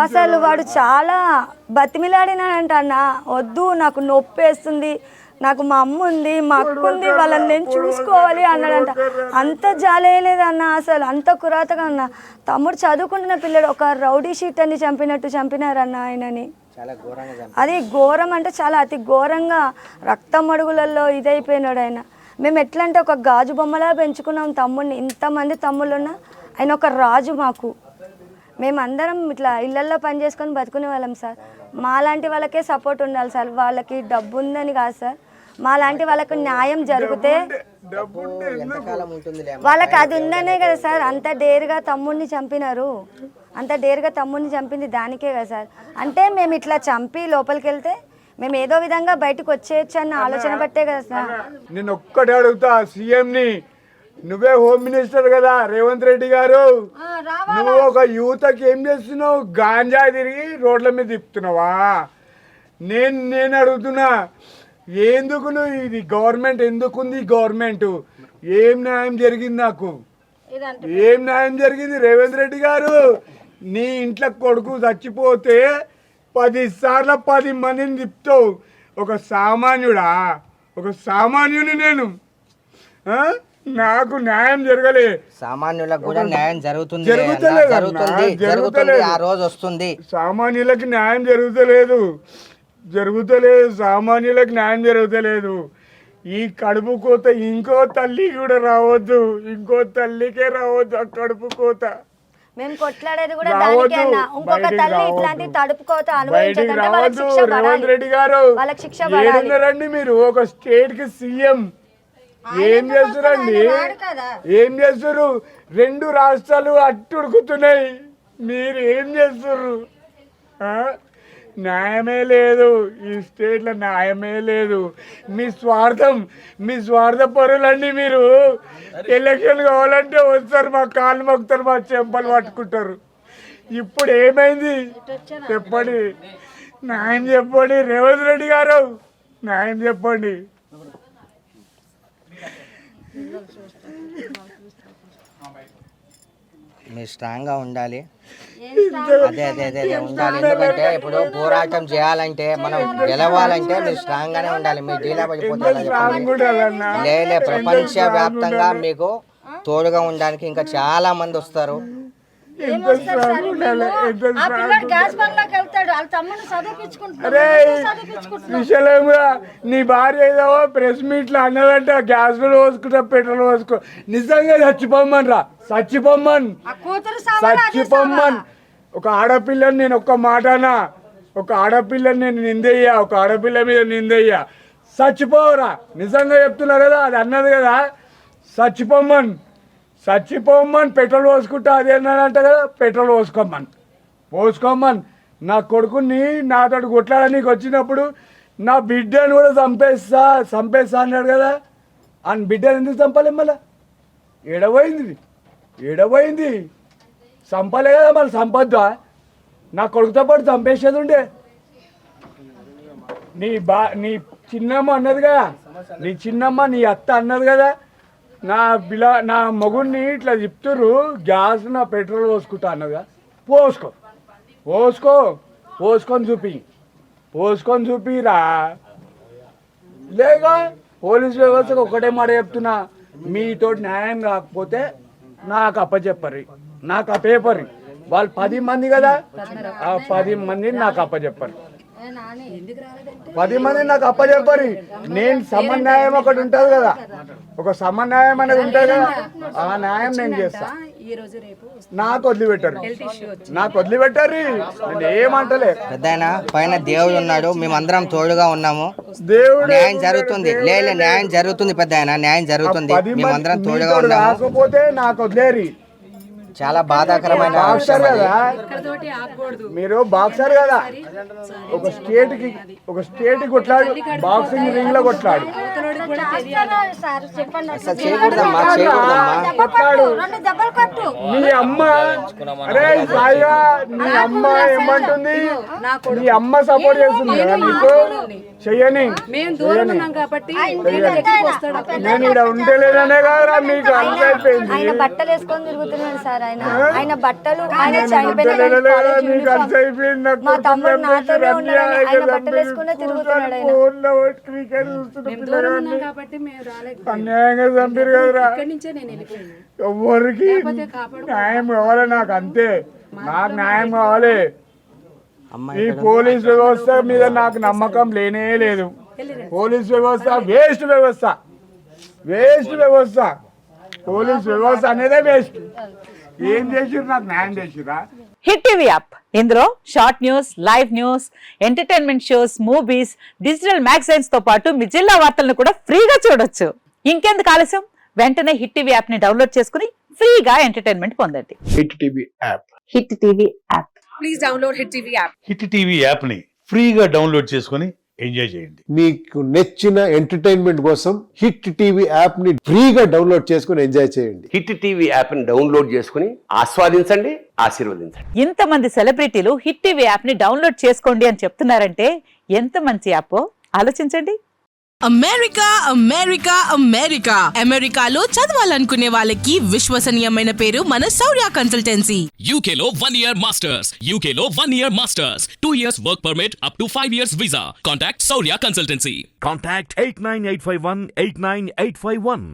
అసలు వాడు చాలా బతిమిలాడినాడంట అన్న, వద్దు నాకు నొప్పి వేస్తుంది, నాకు మా అమ్మ ఉంది, మా అక్క ఉంది, వాళ్ళని నేను చూసుకోవాలి అన్నాడంట. అంత జాలేయలేదన్న, అసలు అంత కురాతగా అన్న. తమ్ముడు చదువుకుంటున్న పిల్లడు ఒక రౌడీ షీటర్ని చంపినట్టు చంపినారన్న ఆయనని. అది ఘోరం అంటే చాలా అతి ఘోరంగా రక్తం అడుగులలో ఇదైపోయినాడు ఆయన. మేము ఎట్లా అంటే ఒక గాజు బొమ్మలా పెంచుకున్నాం తమ్ముడిని. ఇంతమంది తమ్ముళ్ళు ఉన్నా ఆయన ఒక రాజు మాకు. మేమందరం ఇట్లా ఇళ్ళల్లో పని చేసుకొని బతుకునే వాళ్ళం సార్. మాలాంటి వాళ్ళకే సపోర్ట్ ఉండాలి సార్, వాళ్ళకి డబ్బు ఉందని కాదు సార్. మాలాంటి వాళ్ళకు న్యాయం జరిగితే వాళ్ళకి అది ఉందనే కదా సార్ అంత డేర్గా తమ్ముడిని చంపినారు. అంత డేర్గా తమ్ముడిని చంపింది దానికే కదా సార్. అంటే మేము ఇట్లా చంపి లోపలికి వెళ్తే మేము ఏదో విధంగా బయటకు వచ్చేయచ్చు అన్న ఆలోచన పట్టే కదా సార్. నేను ఒక్కటే అడుగుతా సీఎంని, నువ్వే హోమ్ మినిస్టర్ కదా రేవంత్ రెడ్డి గారు, నువ్వు ఒక యువతకి ఏం చేస్తున్నావు? గాంజా తిరిగి రోడ్ల మీద తిప్పుతున్నావా? నేను అడుగుతున్నా, ఎందుకు నువ్వు ఇది గవర్నమెంట్ ఎందుకుంది? గవర్నమెంట్ ఏం న్యాయం జరిగింది? నాకు ఏం న్యాయం జరిగింది? రేవంత్ రెడ్డి గారు, నీ ఇంట్లో కొడుకు చచ్చిపోతే 10 సార్లు 10 మందిని తిప్పుతావు. ఒక సామాన్యుడా? ఒక సామాన్యుని నేను. నాకు న్యాయం జరగలే. సామాన్యులకు కూడా న్యాయం జరుగుతుంది, జరుగుతలేదు. ఆ రోజు వస్తుంది. సామాన్యులకి న్యాయం జరుగుతలేదు. సామాన్యులకు న్యాయం జరుగుతలేదు. ఈ కడుపు కోత ఇంకో తల్లి కూడా రావద్దు, ఇంకో తల్లికే రావద్దు ఆ కడుపు కోత. మేము కొట్లాడేది కూడా దానికే అన్న. ఇంకొక తల్లి ఇట్లాంటి తడుపు కోత అనుభవించదంటే వాళ్ళకి శిక్ష పడాలి. రేవంత్ రెడ్డి గారు, వాళ్ళకి శిక్ష పడాలి. ఏడున్నారండి మీరు? ఒక స్టేట్ కి సీఎం ఏం చేస్తురండి? ఏం చేస్తున్నారు? 2 రాష్ట్రాలు అట్టుడుకుతున్నాయి, మీరు ఏం చేస్తుర్రు? న్యాయమే లేదు ఈ స్టేట్లో, న్యాయమే లేదు. మీ స్వార్థ పరులండి మీరు. ఎలక్షన్ కావాలంటే వస్తారు, మా కాళ్ళు మొక్కుతారు, మా చెంపలు పట్టుకుంటారు. ఇప్పుడు ఏమైంది చెప్పండి, న్యాయం చెప్పండి. రేవంత్ రెడ్డి గారు న్యాయం చెప్పండి. మీరు స్ట్రాంగ్ గా ఉండాలి. అదే ఉండాలి. ఎందుకంటే ఇప్పుడు పోరాటం చేయాలంటే, మనం గెలవాలంటే మీరు స్ట్రాంగ్ గానే ఉండాలి. మీరు డీలా పడిపోతే లేలే. ప్రపంచ వ్యాప్తంగా మీకు తోడుగా ఉండడానికి ఇంకా చాలా మంది వస్తారు. నీ భార్య ఏదో ప్రెస్ మీట్ లో అన్నదంట, గ్యాస్ బిల్ పోసుకుంటా, పెట్రోల్ పోసుకో. నిజంగా చచ్చిపోమ్మని రా, చచ్చిపోమ్మని. ఒక ఆడపిల్లని నేను ఒక్క మాటనా, ఒక ఆడపిల్లని నేను నిందయ్యా, ఒక ఆడపిల్ల మీద నిందయ్యా. చచ్చిపోవరా, నిజంగా చెప్తున్నా కదా, అది అన్నది కదా. చచ్చిపోమ్మని పెట్రోల్ పోసుకుంటా అది అన్నాడంట కదా, పెట్రోల్ పోసుకోమని. నా కొడుకుని నాతో కొట్లాడనీకి వచ్చినప్పుడు నా బిడ్డను కూడా చంపేస్తా అన్నాడు కదా. ఆ బిడ్డను ఎందుకు చంపాలి? మళ్ళీ ఏడవైంది చంపాలే కదా, మళ్ళీ చంపొద్దా? నా కొడుకుతో పాటు చంపేసేది ఉండే. నీ చిన్నమ్మ అన్నది కదా, నీ అత్త అన్నది కదా, నా మగుడిని ఇట్లా చెప్తుర్రు, గ్యాస్ నా పెట్రోల్ పోసుకుంటా అన్నదిగా. పోసుకొని చూపిరా. లేక పోలీస్ వ్యవస్థకు ఒకటే మాట చెప్తున్నా, మీతో న్యాయం కాకపోతే నాకు అప్పచెప్పరు, నాకు అప్పచెప్పరు. వాళ్ళు 10 మంది కదా, ఆ 10 మందిని నాకు అప్పచెప్పరు. 10 మంది నాకు అప్పచెప్పరు. నేను సమన్యాయం ఒకటి ఉంటుంది కదా, ఒక సమన్యాయం అనేది ఉంటుంది కదా, ఆ న్యాయం నేను చేస్తా. నాకు వదిలిపెట్టారు. నేను ఏమంటలే. పెద్దాయన పైన దేవుడు ఉన్నాడు, మేమందరం తోడుగా ఉన్నాము. దేవుడు న్యాయం జరుగుతుంది. న్యాయం జరుగుతుంది పెద్దాయన, న్యాయం జరుగుతుంది. మేమందరం తోడుగా ఉన్నాము. కాకపోతే నాకు వదిలేరు. చాలా బాధాకరమైన మీరు బాక్సర్ కదా, ఒక స్టేట్ కొట్లాడు, బాక్సింగ్ రింగ్ లో కొట్లాడు. మీ అమ్మ, అరే సాయిగా, నీ అమ్మ ఏమంటుంది? నీ అమ్మ సపోర్ట్ చేస్తుంది కదా నీకు. చెయ్యని మేము దూరం ఉన్నాం కాబట్టి నేను ఇక్కడ ఉండలేదనే కదా మీకు అంత అయిపోయింది. ఆయన బట్టలు వేసుకొని తిరుగుతున్నాడు సార్. ఆయన బట్టలు ఆయన ఉండలేదనే కదా మీకు అంత అయిపోయింది. నాకు మా తమ్ముడు నాతోనే ఉన్నాడు. ఆయన బట్టలు వేసుకునే తిరుగుతున్నాడు. ఆయన ఫోన్లో క్రికెట్ చూస్తున్న పిల్లగాడిని కాబట్టి మేము రాలేదు. అన్యాయంగా చంపారు కదరా. ఇక్కడి నుంచే నేను వెళ్ళిపోయాను. ఎవరికి న్యాయం కావాలి, నాకు అంతే. నాకు న్యాయం కావాలి. ఈ పోలీస్ వ్యవస్థ మీద నాకు నమ్మకం లేనే లేదు. పోలీస్ వ్యవస్థ వేస్ట్ వ్యవస్థ, వేస్ట్ వ్యవస్థ. పోలీస్ వ్యవస్థ అనేదే వేస్ట్. ఏం చేసిర్రు? నాకు న్యాయం చేసిరా? హిట్ టీవీ యాప్ ఇందులో short news, live news, entertainment shows, movies, digital magazines తో పాటు మీ జిల్లా వార్తలను కూడా ఫ్రీగా చూడొచ్చు. ఇంకెందుకు ఆలస్యం, వెంటనే హిట్ టీవీ యాప్ ని డౌన్లోడ్ చేసుకుని ఫ్రీగా ఎంటర్టైన్మెంట్ పొందండి. Hit TV app. Hit TV app. Please download hit TV app. Hit TV యాప్ని ఫ్రీగా డౌన్లోడ్ చేసుకొని ఎంజాయ్ చేయండి. మీకు నచ్చిన ఎంటర్టైన్మెంట్ కోసం హిట్ టీవీ యాప్ ని ఫ్రీగా డౌన్లోడ్ చేసుకుని ఎంజాయ్ చేయండి. హిట్ టీవీ యాప్ని డౌన్లోడ్ చేసుకుని ఆస్వాదించండి, ఆశీర్వదించండి. ఇంతమంది సెలబ్రిటీలు హిట్ టీవీ యాప్ ని డౌన్లోడ్ చేసుకోండి అని చెప్తున్నారంటే ఎంత మంచి యాప్ ఆలోచించండి. అమెరికా అమెరికా అమెరికా అమెరికాలో చదవాలనుకునే వాళ్ళకి విశ్వసనీయమైన పేరు మన శౌర్య కన్సల్టెన్సీ. UK లో 1 year masters, UK లో 1 year masters, 2 years work permit up to 5 years visa. Contact Saurya Consultancy. Contact 89851 89851.